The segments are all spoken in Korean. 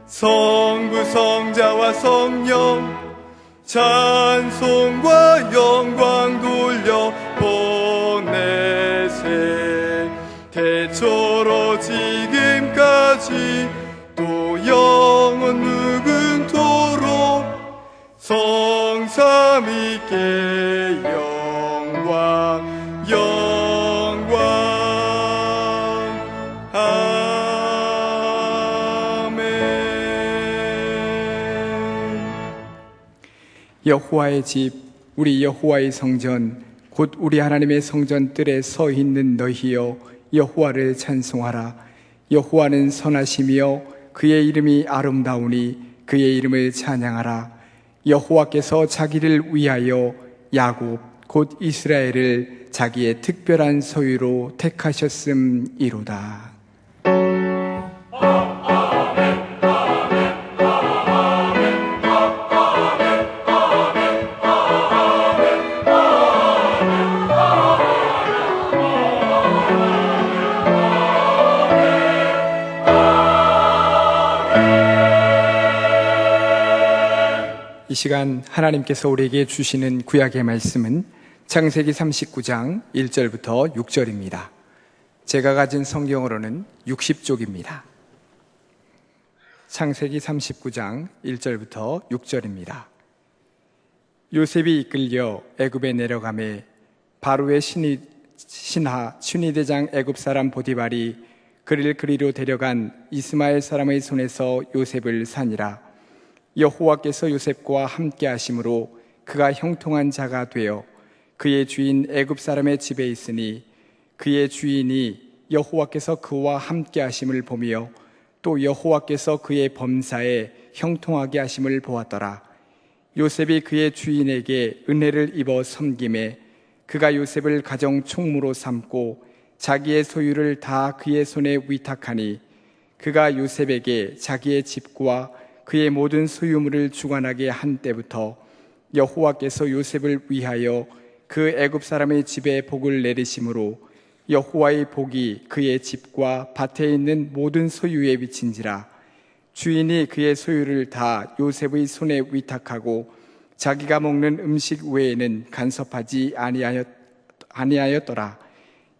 성부 성자와 성령 찬송과 영광 돌려 보내세. 태초로 지금까지 또 영원 무궁토록 성삼위께 영광 영광. 여호와의 집, 우리 여호와의 성전, 곧 우리 하나님의 성전 뜰에 서 있는 너희여, 여호와를 찬송하라. 여호와는 선하시며 그의 이름이 아름다우니 그의 이름을 찬양하라. 여호와께서 자기를 위하여 야곱, 곧 이스라엘을 자기의 특별한 소유로 택하셨음이로다. 이 시간 하나님께서 우리에게 주시는 구약의 말씀은 창세기 39장 1절부터 6절입니다. 제가 가진 성경으로는 60쪽입니다. 창세기 39장 1절부터 6절입니다. 요셉이 이끌려 애굽에 내려가매 바로의 신하대장 애굽 사람 보디발이 그를 그리로 데려간 이스마엘 사람의 손에서 요셉을 산이라. 여호와께서 요셉과 함께 하심으로 그가 형통한 자가 되어 그의 주인 애굽 사람의 집에 있으니 그의 주인이 여호와께서 그와 함께 하심을 보며 또 여호와께서 그의 범사에 형통하게 하심을 보았더라. 요셉이 그의 주인에게 은혜를 입어 섬김에 그가 요셉을 가정 총무로 삼고 자기의 소유를 다 그의 손에 위탁하니 그가 요셉에게 자기의 집과 그의 모든 소유물을 주관하게 한 때부터 여호와께서 요셉을 위하여 그 애굽 사람의 집에 복을 내리심으로 여호와의 복이 그의 집과 밭에 있는 모든 소유에 미친지라. 주인이 그의 소유를 다 요셉의 손에 위탁하고 자기가 먹는 음식 외에는 간섭하지 아니하였더라.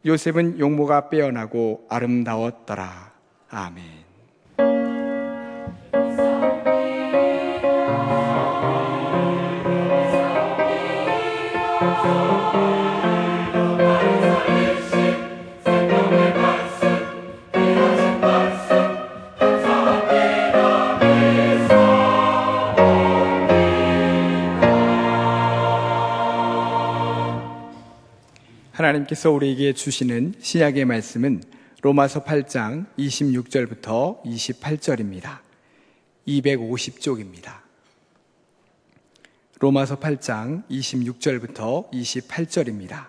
요셉은 용모가 빼어나고 아름다웠더라. 아멘. 하나님께서 우리에게 주시는 신약의 말씀은 로마서 8장 26절부터 28절입니다. 250쪽입니다. 로마서 8장 26절부터 28절입니다.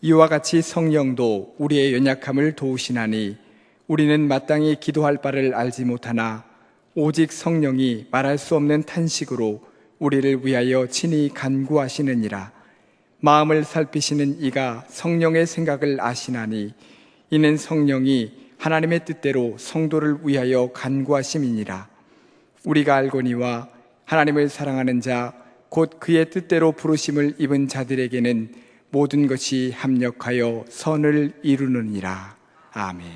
이와 같이 성령도 우리의 연약함을 도우시나니 우리는 마땅히 기도할 바를 알지 못하나 오직 성령이 말할 수 없는 탄식으로 우리를 위하여 친히 간구하시느니라. 마음을 살피시는 이가 성령의 생각을 아시나니 이는 성령이 하나님의 뜻대로 성도를 위하여 간구하심이니라. 우리가 알거니와 하나님을 사랑하는 자 곧 그의 뜻대로 부르심을 입은 자들에게는 모든 것이 합력하여 선을 이루느니라. 아멘.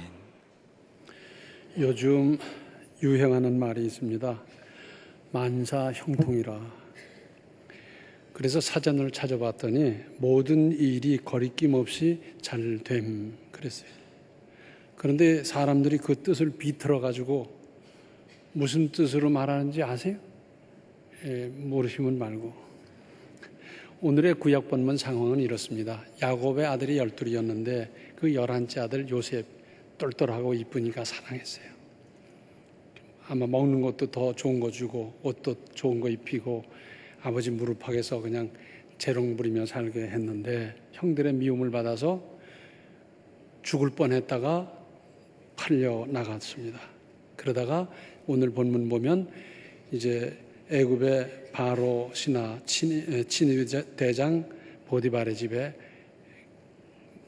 요즘 유행하는 말이 있습니다. 만사형통이라. 그래서 사전을 찾아봤더니 모든 일이 거리낌 없이 잘됨 그랬어요. 그런데 사람들이 그 뜻을 비틀어 가지고 무슨 뜻으로 말하는지 아세요? 모르시면 말고. 오늘의 구약 본문 상황은 이렇습니다. 야곱의 아들이 12이었는데 그 11째 아들 요셉 똘똘하고 이쁘니까 사랑했어요. 아마 먹는 것도 더 좋은 거 주고 옷도 좋은 거 입히고 아버지 무릎팍에서 그냥 재롱 부리며 살게 했는데 형들의 미움을 받아서 죽을 뻔했다가 팔려 나갔습니다. 그러다가 오늘 본문 보면 이제 애굽의 바로 신하 친위대장 보디발의 집에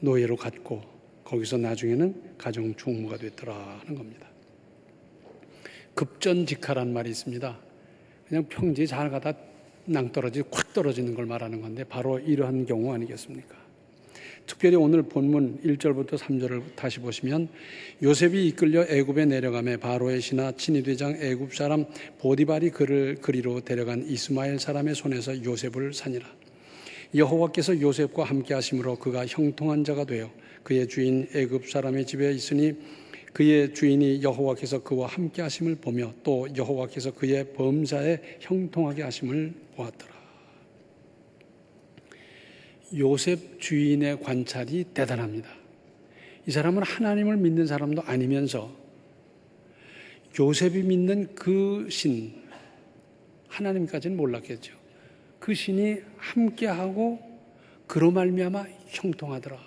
노예로 갔고 거기서 나중에는 가정 총무가 됐더라 하는 겁니다. 급전직하라는 말이 있습니다. 그냥 평지에 잘 가다 낭떠러지 콱 떨어지는 걸 말하는 건데 바로 이러한 경우 아니겠습니까? 특별히 오늘 본문 1절부터 3절을 다시 보시면 요셉이 이끌려 애굽에 내려가매 바로의 신하 친위대장 애굽 사람 보디발이 그를 그리로 데려간 이스마엘 사람의 손에서 요셉을 사니라. 여호와께서 요셉과 함께 하심으로 그가 형통한 자가 되어 그의 주인 애굽 사람의 집에 있으니 그의 주인이 여호와께서 그와 함께 하심을 보며 또 여호와께서 그의 범사에 형통하게 하심을 보았더라. 요셉 주인의 관찰이 대단합니다. 이 사람은 하나님을 믿는 사람도 아니면서 요셉이 믿는 그 신, 하나님까지는 몰랐겠죠. 그 신이 함께하고 그로 말미암아 형통하더라.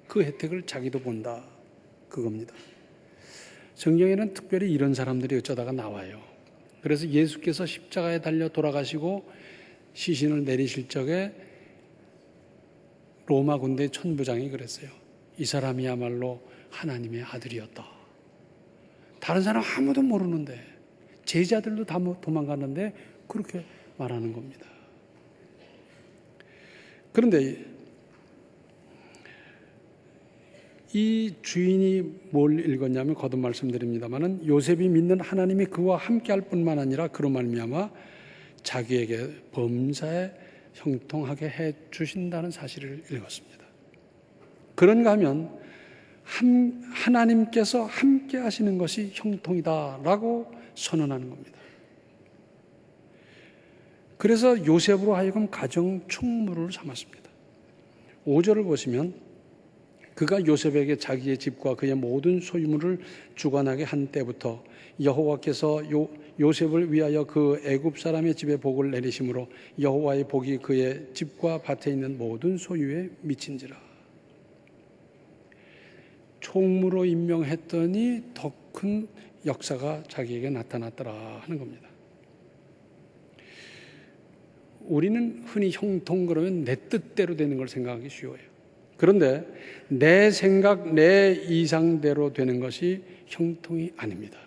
그 혜택을 자기도 본다. 그겁니다. 성경에는 특별히 이런 사람들이 어쩌다가 나와요. 그래서 예수께서 십자가에 달려 돌아가시고 시신을 내리실 적에 로마 군대 천부장이 그랬어요. 이 사람이야말로 하나님의 아들이었다. 다른 사람 아무도 모르는데 제자들도 다 도망갔는데 그렇게 말하는 겁니다. 그런데 이 주인이 뭘 읽었냐면 거듭 말씀드립니다마는 요셉이 믿는 하나님이 그와 함께할 뿐만 아니라 그로 말미암아 자기에게 범사에 형통하게 해 주신다는 사실을 읽었습니다. 그런가 하면 하나님께서 함께 하시는 것이 형통이다라고 선언하는 겁니다. 그래서 요셉으로 하여금 가정 총무를 삼았습니다. 5절을 보시면 그가 요셉에게 자기의 집과 그의 모든 소유물을 주관하게 한 때부터 여호와께서 요셉을 위하여 그 애굽 사람의 집에 복을 내리심으로 여호와의 복이 그의 집과 밭에 있는 모든 소유에 미친지라. 총무로 임명했더니 더 큰 역사가 자기에게 나타났더라 하는 겁니다. 우리는 흔히 형통 그러면 내 뜻대로 되는 걸 생각하기 쉬워요. 그런데 내 생각, 내 이상대로 되는 것이 형통이 아닙니다.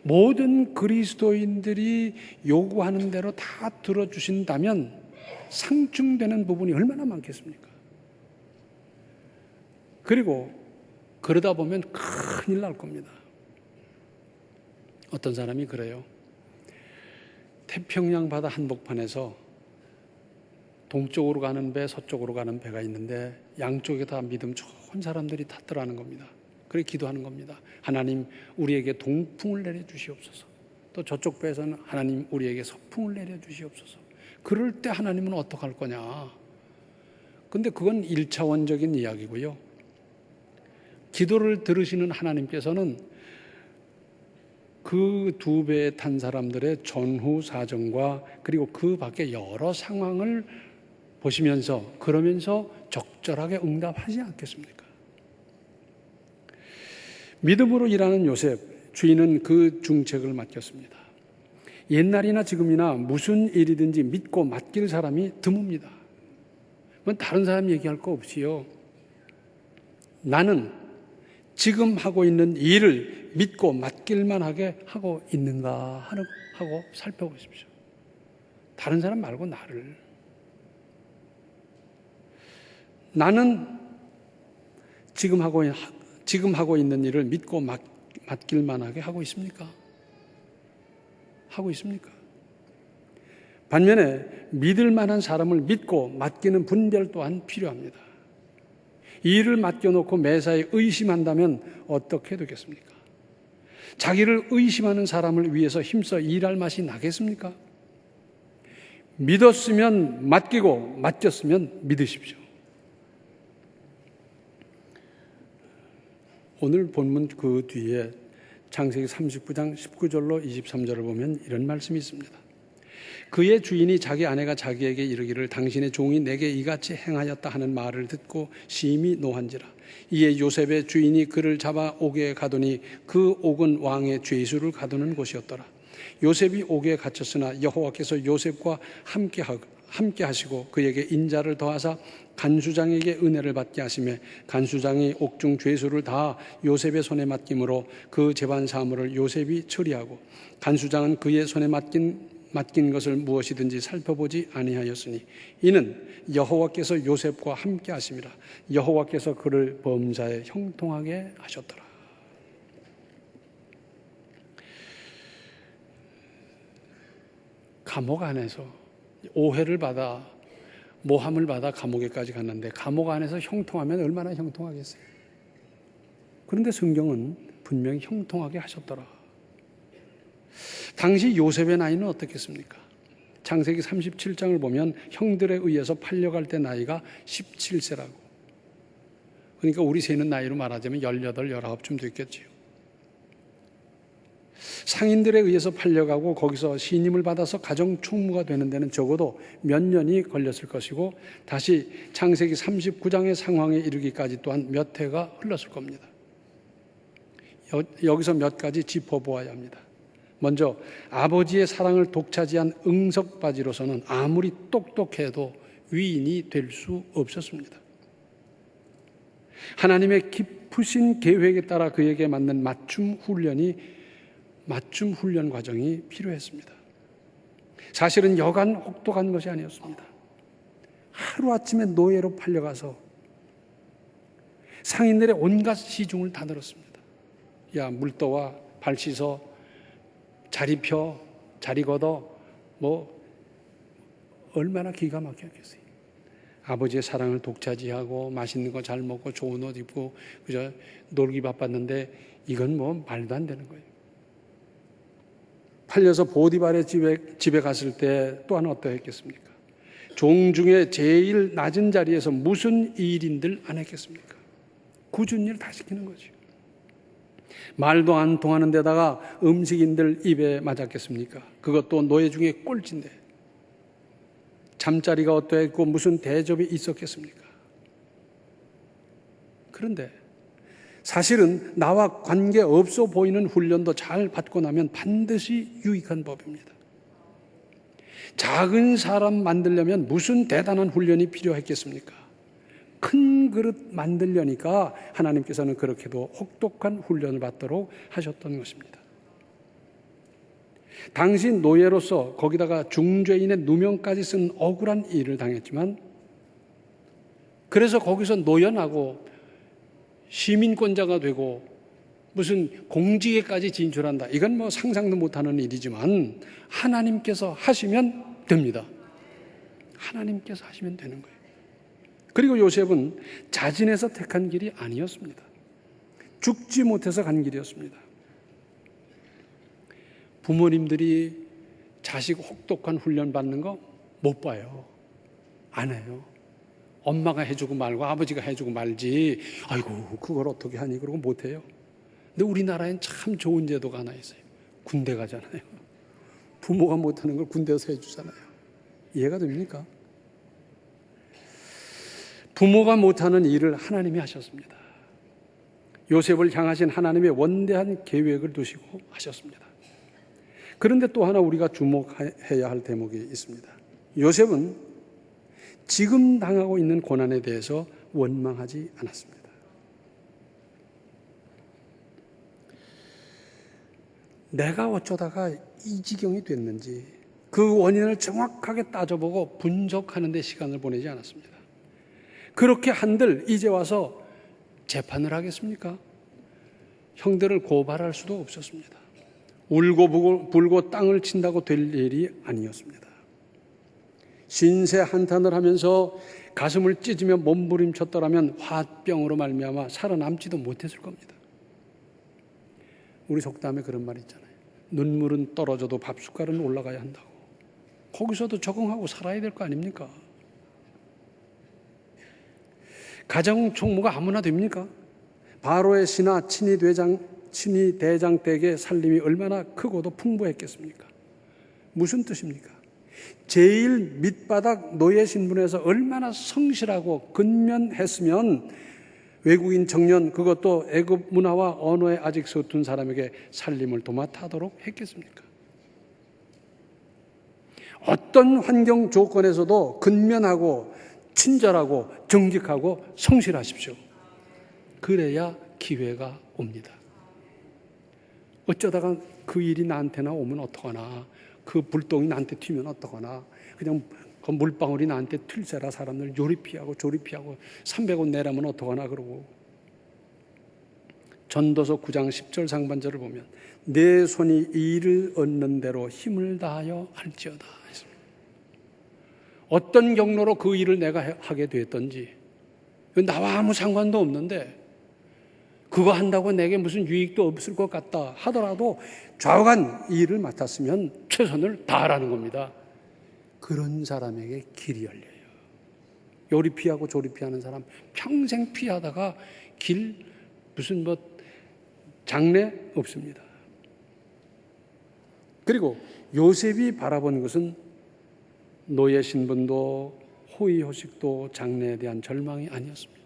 모든 그리스도인들이 요구하는 대로 다 들어주신다면 상충되는 부분이 얼마나 많겠습니까? 그리고 그러다 보면 큰일 날 겁니다. 어떤 사람이 그래요. 태평양 바다 한복판에서 동쪽으로 가는 배, 서쪽으로 가는 배가 있는데 양쪽에 다 믿음 좋은 사람들이 탔더라는 겁니다. 그래 기도하는 겁니다. 하나님 우리에게 동풍을 내려주시옵소서. 또 저쪽 배에서는 하나님 우리에게 서풍을 내려주시옵소서. 그럴 때 하나님은 어떡할 거냐. 근데 그건 1차원적인 이야기고요. 기도를 들으시는 하나님께서는 그 두 배에 탄 사람들의 전후 사정과 그리고 그 밖에 여러 상황을 보시면서 그러면서 적절하게 응답하지 않겠습니까? 믿음으로 일하는 요셉, 주인은 그 중책을 맡겼습니다. 옛날이나 지금이나 무슨 일이든지 믿고 맡길 사람이 드뭅니다. 다른 사람 얘기할 거 없이요. 나는 지금 하고 있는 일을 믿고 맡길만 하게 하고 있는가 하고 살펴보십시오. 다른 사람 말고 나를. 나는 지금 하고 있는 일을 믿고 맡길만 하게 하고 있습니까? 하고 있습니까? 반면에 믿을 만한 사람을 믿고 맡기는 분별 또한 필요합니다. 이 일을 맡겨놓고 매사에 의심한다면 어떻게 되겠습니까? 자기를 의심하는 사람을 위해서 힘써 일할 맛이 나겠습니까? 믿었으면 맡기고 맡겼으면 믿으십시오. 오늘 본문 그 뒤에 창세기 39장 19절로 23절을 보면 이런 말씀이 있습니다. 그의 주인이 자기 아내가 자기에게 이르기를 당신의 종이 내게 이같이 행하였다 하는 말을 듣고 심히 노한지라. 이에 요셉의 주인이 그를 잡아 옥에 가두니 그 옥은 왕의 죄수를 가두는 곳이었더라. 요셉이 옥에 갇혔으나 여호와께서 요셉과 함께 함께 하시고 그에게 인자를 더하사 간수장에게 은혜를 받게 하시며 간수장이 옥중 죄수를 다 요셉의 손에 맡김으로 그 재반 사물을 요셉이 처리하고 간수장은 그의 손에 맡긴 것을 무엇이든지 살펴보지 아니하였으니 이는 여호와께서 요셉과 함께 하심이라. 여호와께서 그를 범사에 형통하게 하셨더라. 감옥 안에서 오해를 받아 모함을 받아 감옥에까지 갔는데 감옥 안에서 형통하면 얼마나 형통하겠어요. 그런데 성경은 분명히 형통하게 하셨더라. 당시 요셉의 나이는 어떻겠습니까? 창세기 37장을 보면 형들에 의해서 팔려갈 때 나이가 17세라고. 그러니까 우리 세는 나이로 말하자면 18, 19쯤 됐겠지요. 상인들에 의해서 팔려가고 거기서 신임을 받아서 가정 총무가 되는 데는 적어도 몇 년이 걸렸을 것이고 다시 창세기 39장의 상황에 이르기까지 또한 몇 해가 흘렀을 겁니다. 여기서 몇 가지 짚어보아야 합니다. 먼저 아버지의 사랑을 독차지한 응석바지로서는 아무리 똑똑해도 위인이 될 수 없었습니다. 하나님의 깊으신 계획에 따라 그에게 맞는 맞춤 훈련 과정이 필요했습니다. 사실은 여간 혹독한 것이 아니었습니다. 하루아침에 노예로 팔려가서 상인들의 온갖 시중을 다 들었습니다. 야, 물 떠와, 발 씻어, 자리 펴, 자리 걷어, 얼마나 기가 막혔겠어요. 아버지의 사랑을 독차지하고 맛있는 거 잘 먹고 좋은 옷 입고 그저 놀기 바빴는데 이건 말도 안 되는 거예요. 팔려서 보디발의 집에 갔을 때 또한 어떠했겠습니까? 종 중에 제일 낮은 자리에서 무슨 일인들 안 했겠습니까? 굳은 일 다 시키는 거죠. 말도 안 통하는 데다가 음식인들 입에 맞았겠습니까? 그것도 노예 중에 꼴찌인데 잠자리가 어떠했고 무슨 대접이 있었겠습니까? 그런데 사실은 나와 관계없어 보이는 훈련도 잘 받고 나면 반드시 유익한 법입니다. 작은 사람 만들려면 무슨 대단한 훈련이 필요했겠습니까? 큰 그릇 만들려니까 하나님께서는 그렇게도 혹독한 훈련을 받도록 하셨던 것입니다. 당시 노예로서 거기다가 중죄인의 누명까지 쓴 억울한 일을 당했지만 그래서 거기서 노연하고 시민권자가 되고 무슨 공직에까지 진출한다. 이건 상상도 못하는 일이지만 하나님께서 하시면 됩니다. 하나님께서 하시면 되는 거예요. 그리고 요셉은 자진해서 택한 길이 아니었습니다. 죽지 못해서 간 길이었습니다. 부모님들이 자식 혹독한 훈련 받는 거 못 봐요. 안 해요. 엄마가 해주고 말고 아버지가 해주고 말지 아이고 그걸 어떻게 하니 그러고 못해요. 근데 우리나라엔 참 좋은 제도가 하나 있어요. 군대 가잖아요. 부모가 못하는 걸 군대에서 해주잖아요. 이해가 됩니까? 부모가 못하는 일을 하나님이 하셨습니다. 요셉을 향하신 하나님의 원대한 계획을 두시고 하셨습니다. 그런데 또 하나 우리가 주목해야 할 대목이 있습니다. 요셉은 지금 당하고 있는 고난에 대해서 원망하지 않았습니다. 내가 어쩌다가 이 지경이 됐는지 그 원인을 정확하게 따져보고 분석하는 데 시간을 보내지 않았습니다. 그렇게 한들 이제 와서 재판을 하겠습니까? 형들을 고발할 수도 없었습니다. 울고 불고 땅을 친다고 될 일이 아니었습니다. 신세 한탄을 하면서 가슴을 찢으며 몸부림쳤더라면 화병으로 말미암아 살아남지도 못했을 겁니다. 우리 속담에 그런 말 있잖아요. 눈물은 떨어져도 밥숟갈은 올라가야 한다고. 거기서도 적응하고 살아야 될 거 아닙니까? 가정 총무가 아무나 됩니까? 바로의 신하 친위 대장 댁의 살림이 얼마나 크고도 풍부했겠습니까? 무슨 뜻입니까? 제일 밑바닥 노예 신분에서 얼마나 성실하고 근면했으면 외국인 청년 그것도 애굽 문화와 언어에 아직 서툰 사람에게 살림을 도맡아 하도록 했겠습니까? 어떤 환경 조건에서도 근면하고 친절하고 정직하고 성실하십시오. 그래야 기회가 옵니다. 어쩌다가 그 일이 나한테나 오면 어떡하나, 그 불똥이 나한테 튀면 어떡하나, 그냥 그 물방울이 나한테 튈세라 사람들 요리피하고 조리피하고 300원 내라면 어떡하나 그러고. 전도서 9장 10절 상반절을 보면 내 손이 일을 얻는 대로 힘을 다하여 할지어다. 어떤 경로로 그 일을 내가 하게 됐던지, 나와 아무 상관도 없는데 그거 한다고 내게 무슨 유익도 없을 것 같다 하더라도 좌우간 일을 맡았으면 최선을 다하라는 겁니다. 그런 사람에게 길이 열려요. 요리 피하고 조리 피하는 사람 평생 피하다가 길 무슨 장래 없습니다. 그리고 요셉이 바라본 것은 노예 신분도 호의호식도 장래에 대한 절망이 아니었습니다.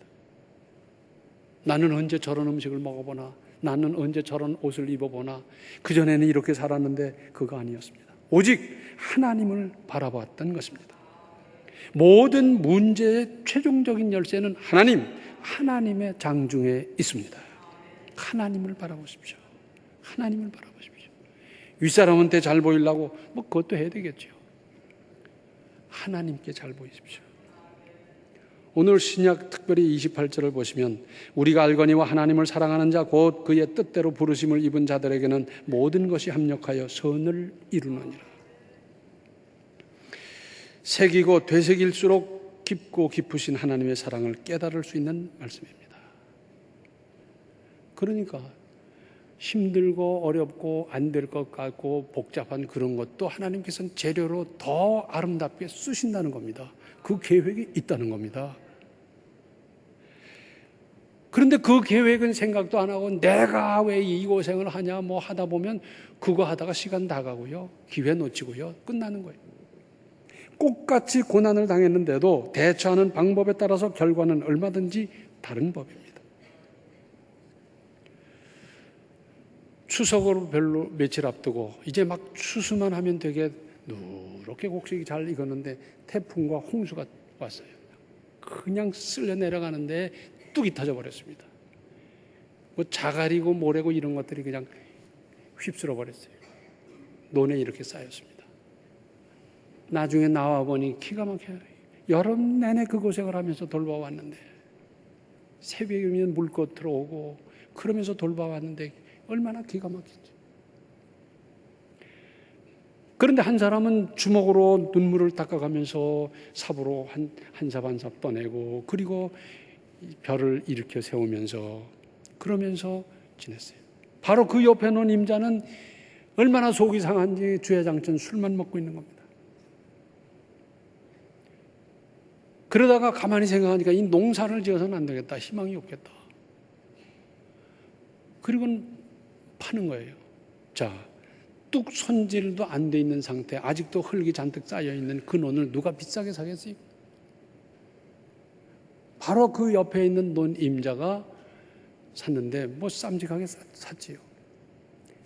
나는 언제 저런 음식을 먹어보나, 나는 언제 저런 옷을 입어보나, 그전에는 이렇게 살았는데 그거 아니었습니다. 오직 하나님을 바라보았던 것입니다. 모든 문제의 최종적인 열쇠는 하나님의 장중에 있습니다. 하나님을 바라보십시오. 하나님을 바라보십시오. 윗사람한테 잘 보이려고 그것도 해야 되겠죠. 하나님께 잘 보이십시오. 오늘 신약 특별히 28절을 보시면 우리가 알거니와 하나님을 사랑하는 자 곧 그의 뜻대로 부르심을 입은 자들에게는 모든 것이 합력하여 선을 이루느니라. 새기고 되새길수록 깊고 깊으신 하나님의 사랑을 깨달을 수 있는 말씀입니다. 그러니까 힘들고 어렵고 안 될 것 같고 복잡한 그런 것도 하나님께서는 재료로 더 아름답게 쓰신다는 겁니다. 그 계획이 있다는 겁니다. 그런데 그 계획은 생각도 안 하고 내가 왜 이 고생을 하냐 하다 보면 그거 하다가 시간 다 가고요. 기회 놓치고요. 끝나는 거예요. 똑같이 고난을 당했는데도 대처하는 방법에 따라서 결과는 얼마든지 다른 법입니다. 추석으로 별로 며칠 앞두고 이제 막 추수만 하면 되게 누렇게 곡식이 잘 익었는데 태풍과 홍수가 왔어요. 그냥 쓸려 내려가는데 뚝이 터져버렸습니다. 자갈이고 모래고 이런 것들이 그냥 휩쓸어 버렸어요. 논에 이렇게 쌓였습니다. 나중에 나와 보니 기가 막혀요. 여름 내내 그 고생을 하면서 돌봐왔는데 새벽이면 물꽃 들어오고 그러면서 돌봐왔는데 얼마나 기가 막히지. 그런데 한 사람은 주먹으로 눈물을 닦아가면서 삽으로 한 삽 한 삽 떠내고 그리고 별을 일으켜 세우면서 그러면서 지냈어요. 바로 그 옆에 놓은 임자는 얼마나 속이 상한지 주야장천 술만 먹고 있는 겁니다. 그러다가 가만히 생각하니까 이 농사를 지어서는 안 되겠다. 희망이 없겠다. 그리고 파는 거예요. 자, 뚝 손질도 안 돼 있는 상태, 아직도 흙이 잔뜩 쌓여 있는 그 논을 누가 비싸게 사겠어요? 바로 그 옆에 있는 논 임자가 샀는데 쌈직하게 샀지요.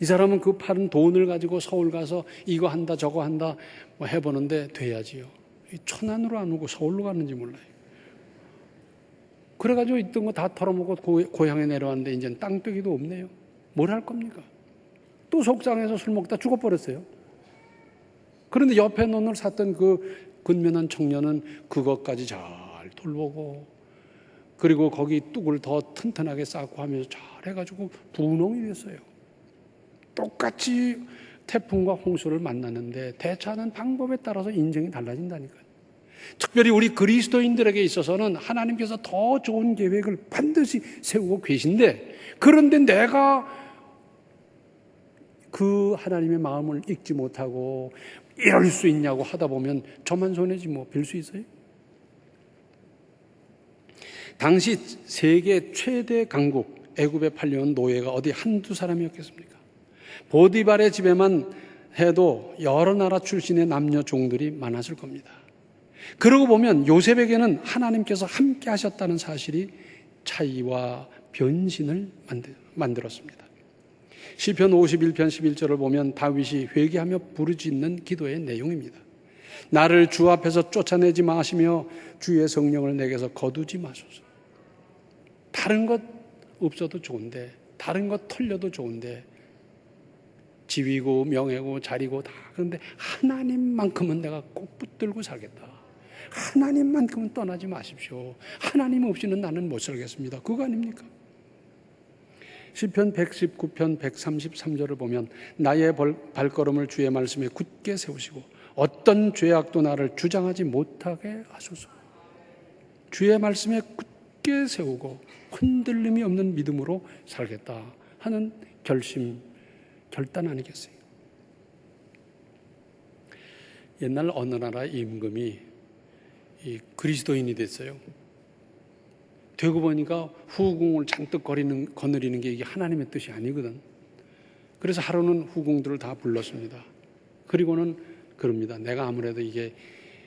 이 사람은 그 파는 돈을 가지고 서울 가서 이거 한다 저거 한다 해보는데 돼야지요. 천안으로 안 오고 서울로 갔는지 몰라요. 그래가지고 있던 거 다 털어먹고 고향에 내려왔는데 이제는 땅뜨기도 없네요. 뭘 할 겁니까? 또 속상해서 술 먹다 죽어버렸어요. 그런데 옆에 논을 샀던 그 근면한 청년은 그것까지 잘 돌보고 그리고 거기 뚝을 더 튼튼하게 쌓고 하면서 잘 해가지고 분홍이 됐어요. 똑같이 태풍과 홍수를 만났는데 대처하는 방법에 따라서 인생이 달라진다니까요. 특별히 우리 그리스도인들에게 있어서는 하나님께서 더 좋은 계획을 반드시 세우고 계신데 그런데 내가 그 하나님의 마음을 읽지 못하고 이럴 수 있냐고 하다 보면 저만 손해지 빌 수 있어요? 당시 세계 최대 강국 애굽에 팔려온 노예가 어디 한두 사람이었겠습니까? 보디발의 집에만 해도 여러 나라 출신의 남녀 종들이 많았을 겁니다. 그러고 보면 요셉에게는 하나님께서 함께 하셨다는 사실이 차이와 변신을 만들었습니다. 시편 51편 11절을 보면 다윗이 회개하며 부르짖는 기도의 내용입니다. 나를 주 앞에서 쫓아내지 마시며 주의 성령을 내게서 거두지 마소서. 다른 것 없어도 좋은데, 다른 것 털려도 좋은데, 지위고 명예고 자리고 다, 그런데 하나님만큼은 내가 꼭 붙들고 살겠다. 하나님만큼은 떠나지 마십시오. 하나님 없이는 나는 못 살겠습니다. 그거 아닙니까? 시편 119편 133절을 보면 나의 발걸음을 주의 말씀에 굳게 세우시고 어떤 죄악도 나를 주장하지 못하게 하소서. 주의 말씀에 굳게 세우고 흔들림이 없는 믿음으로 살겠다 하는 결단 아니겠어요? 옛날 어느 나라 임금이 그리스도인이 됐어요. 되고 보니까 후궁을 잔뜩 거느리는 게 이게 하나님의 뜻이 아니거든. 그래서 하루는 후궁들을 다 불렀습니다. 그리고는 그럽니다. 내가 아무래도 이게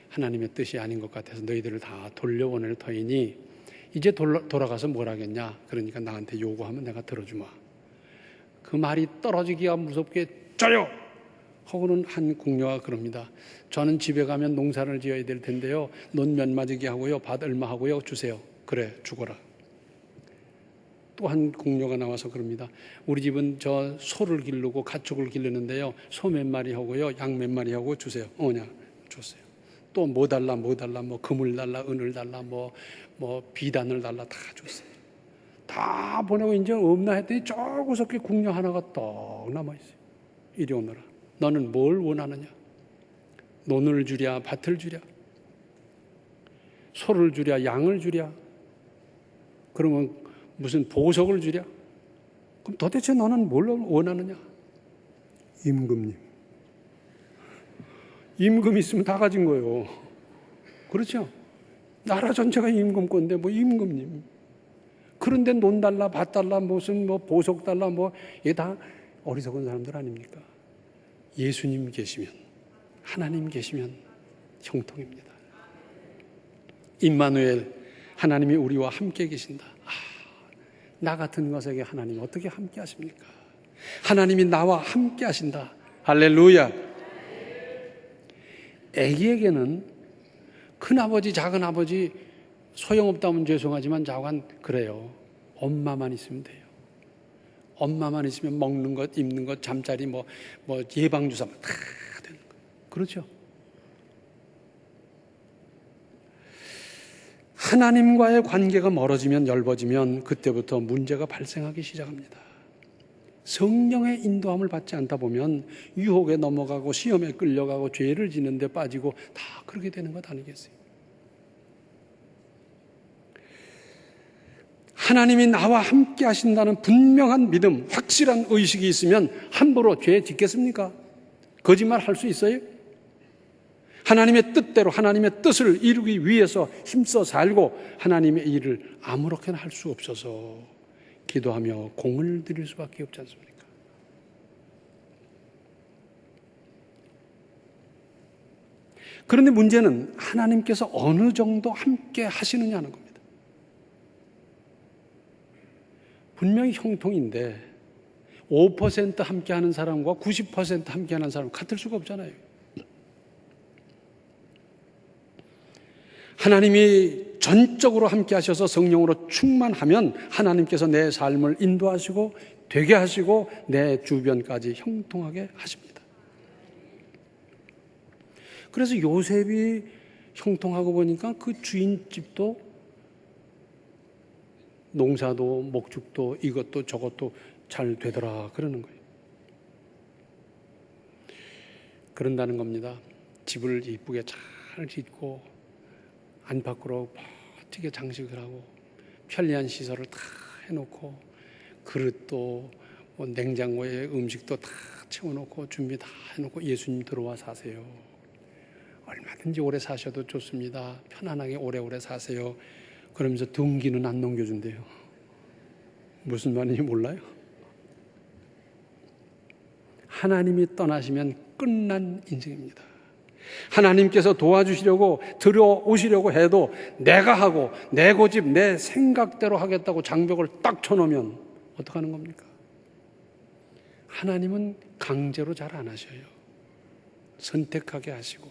하나님의 뜻이 아닌 것 같아서 너희들을 다 돌려보낼 터이니 이제 돌아가서 뭘 하겠냐. 그러니까 나한테 요구하면 내가 들어주마. 그 말이 떨어지기가 무섭게 저요! 하고는 한 궁녀가 그럽니다. 저는 집에 가면 농사를 지어야 될 텐데요. 논 몇 마지기 하고요. 밭 얼마 하고요. 주세요. 그래, 죽어라. 또 한 궁녀가 나와서 그럽니다. 우리 집은 저 소를 기르고 가축을 기르는데요. 소 몇 마리 하고요. 양 몇 마리 하고 주세요. 어냐? 줬어요. 또 뭐 달라, 뭐 금을 달라, 은을 달라, 뭐 비단을 달라 다 줬어요. 다 보내고 이제 없나 했더니 조그맣게 궁녀 하나가 떡 남아있어요. 이리 오너라. 너는 뭘 원하느냐? 논을 주랴, 밭을 주랴, 소를 주랴, 양을 주랴, 그러면 무슨 보석을 주랴? 그럼 도대체 너는 뭘 원하느냐? 임금님. 임금 있으면 다 가진 거예요. 그렇죠? 나라 전체가 임금 건데 뭐 임금님. 그런데 논 달라, 밭 달라, 무슨 보석 달라, 이게 다 어리석은 사람들 아닙니까? 예수님 계시면, 하나님 계시면 형통입니다. 임마누엘, 하나님이 우리와 함께 계신다. 나 같은 것에게 하나님 어떻게 함께 하십니까? 하나님이 나와 함께 하신다. 할렐루야. 애기에게는 큰아버지, 작은아버지 소용없다면 죄송하지만 자관 그래요. 엄마만 있으면 돼요. 엄마만 있으면 먹는 것, 입는 것, 잠자리, 예방주사 다 되는 거. 그렇죠? 하나님과의 관계가 멀어지면, 엷어지면 그때부터 문제가 발생하기 시작합니다. 성령의 인도함을 받지 않다 보면 유혹에 넘어가고 시험에 끌려가고 죄를 지는 데 빠지고 다 그렇게 되는 것 아니겠어요? 하나님이 나와 함께 하신다는 분명한 믿음, 확실한 의식이 있으면 함부로 죄 짓겠습니까? 거짓말 할 수 있어요? 하나님의 뜻대로 하나님의 뜻을 이루기 위해서 힘써 살고 하나님의 일을 아무렇게나 할 수 없어서 기도하며 공을 들일 수밖에 없지 않습니까? 그런데 문제는 하나님께서 어느 정도 함께 하시느냐는 겁니다. 분명히 형통인데 5% 함께하는 사람과 90% 함께하는 사람 같을 수가 없잖아요. 하나님이 전적으로 함께하셔서 성령으로 충만하면 하나님께서 내 삶을 인도하시고 되게 하시고 내 주변까지 형통하게 하십니다. 그래서 요셉이 형통하고 보니까 그 주인집도 농사도 목축도 이것도 저것도 잘 되더라 그러는 거예요. 그런다는 겁니다. 집을 이쁘게 잘 짓고 안팎으로 멋지게 장식을 하고 편리한 시설을 다 해놓고 그릇도 냉장고에 음식도 다 채워놓고 준비 다 해놓고 예수님 들어와 사세요. 얼마든지 오래 사셔도 좋습니다. 편안하게 오래오래 사세요. 그러면서 등기는 안 넘겨준대요. 무슨 말인지 몰라요? 하나님이 떠나시면 끝난 인생입니다. 하나님께서 도와주시려고 들어오시려고 해도 내가 하고 내 고집 내 생각대로 하겠다고 장벽을 딱 쳐놓으면 어떡하는 겁니까? 하나님은 강제로 잘 안 하셔요. 선택하게 하시고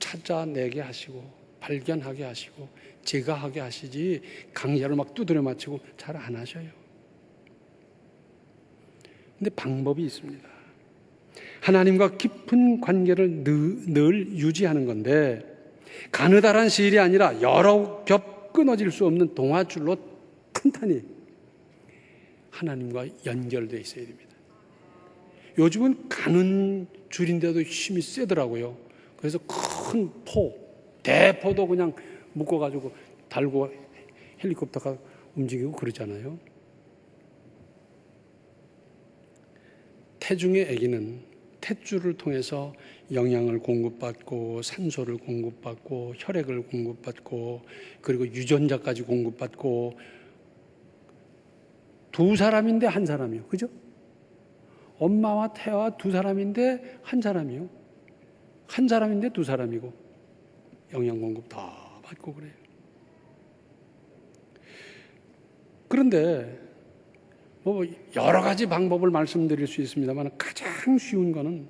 찾아내게 하시고 발견하게 하시고 제가하게 하시지 강제로 막 두드려 맞히고 잘 안 하셔요. 근데 방법이 있습니다. 하나님과 깊은 관계를 늘 유지하는 건데 가느다란 실이 아니라 여러 겹 끊어질 수 없는 동아줄로 탄탄히 하나님과 연결되어 있어야 됩니다. 요즘은 가는 줄인데도 힘이 세더라고요. 그래서 큰 대포도 그냥 묶어가지고 달고 헬리콥터가 움직이고 그러잖아요. 태중의 아기는 탯줄을 통해서 영양을 공급받고 산소를 공급받고 혈액을 공급받고 그리고 유전자까지 공급받고 두 사람인데 한 사람이요. 그죠? 엄마와 태와 두 사람인데 한 사람이요. 한 사람인데 두 사람이고 영양 공급 다 받고 그래요. 그런데 뭐 여러 가지 방법을 말씀드릴 수 있습니다만 가장 쉬운 거는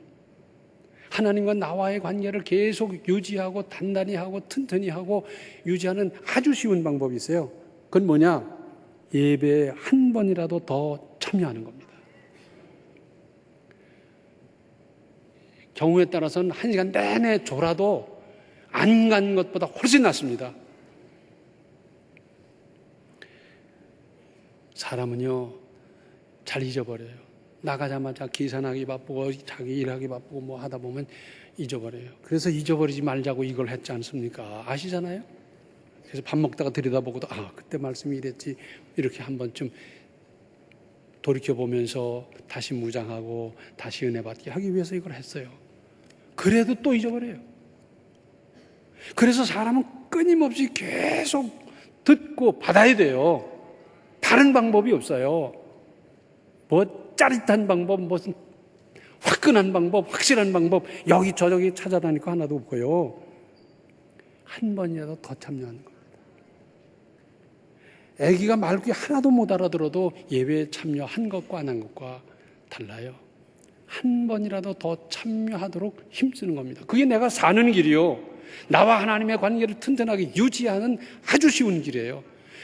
하나님과 나와의 관계를 계속 유지하고 단단히 하고 튼튼히 하고 유지하는 아주 쉬운 방법이 있어요. 그건 뭐냐? 예배에 한 번이라도 더 참여하는 겁니다. 경우에 따라서는 1시간 내내 졸아도 안 간 것보다 훨씬 낫습니다. 사람은요 잘 잊어버려요. 나가자마자 계산하기 바쁘고 자기 일하기 바쁘고 뭐 하다 보면 잊어버려요. 그래서 잊어버리지 말자고 이걸 했지 않습니까? 아시잖아요? 그래서 밥 먹다가 들여다보고도 그때 말씀이 이랬지 이렇게 한 번쯤 돌이켜보면서 다시 무장하고 다시 은혜 받게 하기 위해서 이걸 했어요. 그래도 또 잊어버려요. 그래서 사람은 끊임없이 계속 듣고 받아야 돼요. 다른 방법이 없어요. 뭐 짜릿한 방법, 무슨 화끈한 방법, 확실한 방법 여기 저기 찾아다니고 하나도 없고요. 한 번이라도 더 참여하는 겁니다. 아기가 말귀 하나도 못 알아들어도 예배에 참여한 것과 안 한 것과 달라요. 한 번이라도 더 참여하도록 힘쓰는 겁니다. 그게 내가 사는 길이요. 나와 하나님의 관계를 튼튼하게 유지하는 아주 쉬운 길이에요.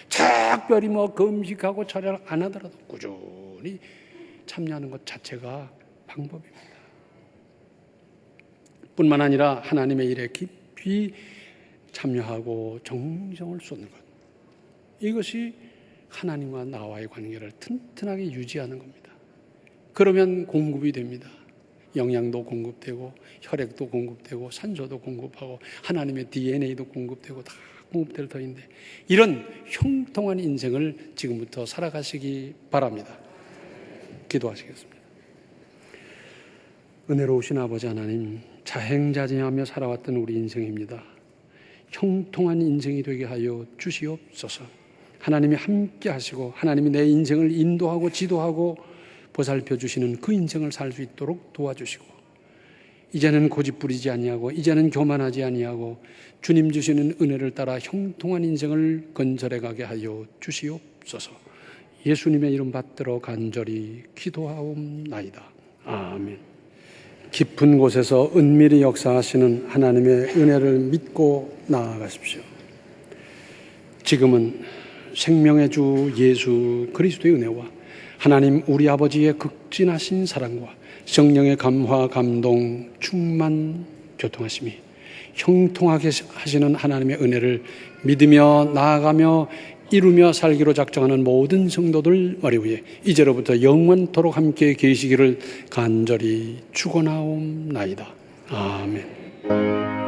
특별히 뭐 금식하고 절약을 안 하더라도 꾸준히 참여하는 것 자체가 방법입니다. 뿐만 아니라 하나님의 일에 깊이 참여하고 정성을 쏟는 것. 이것이 하나님과 나와의 관계를 튼튼하게 유지하는 겁니다. 그러면 공급이 됩니다. 영양도 공급되고 혈액도 공급되고 산소도 공급하고 하나님의 DNA도 공급되고 다 공급될 터인데 이런 형통한 인생을 지금부터 살아가시기 바랍니다. 기도하시겠습니다. 은혜로우신 아버지 하나님, 자행자진하며 살아왔던 우리 인생입니다. 형통한 인생이 되게 하여 주시옵소서. 하나님이 함께 하시고 하나님이 내 인생을 인도하고 지도하고 보살펴 주시는 그 인생을 살 수 있도록 도와주시고 이제는 고집 부리지 아니하고 이제는 교만하지 아니하고 주님 주시는 은혜를 따라 형통한 인생을 건설해 가게 하여 주시옵소서. 예수님의 이름 받들어 간절히 기도하옵나이다. 아멘. 깊은 곳에서 은밀히 역사하시는 하나님의 은혜를 믿고 나아가십시오. 지금은 생명의 주 예수 그리스도의 은혜와 하나님 우리 아버지의 극진하신 사랑과 성령의 감화, 감동, 충만, 교통하심이 형통하게 하시는 하나님의 은혜를 믿으며 나아가며 이루며 살기로 작정하는 모든 성도들 머리 위에 이제로부터 영원토록 함께 계시기를 간절히 축원하옵나이다. 아멘.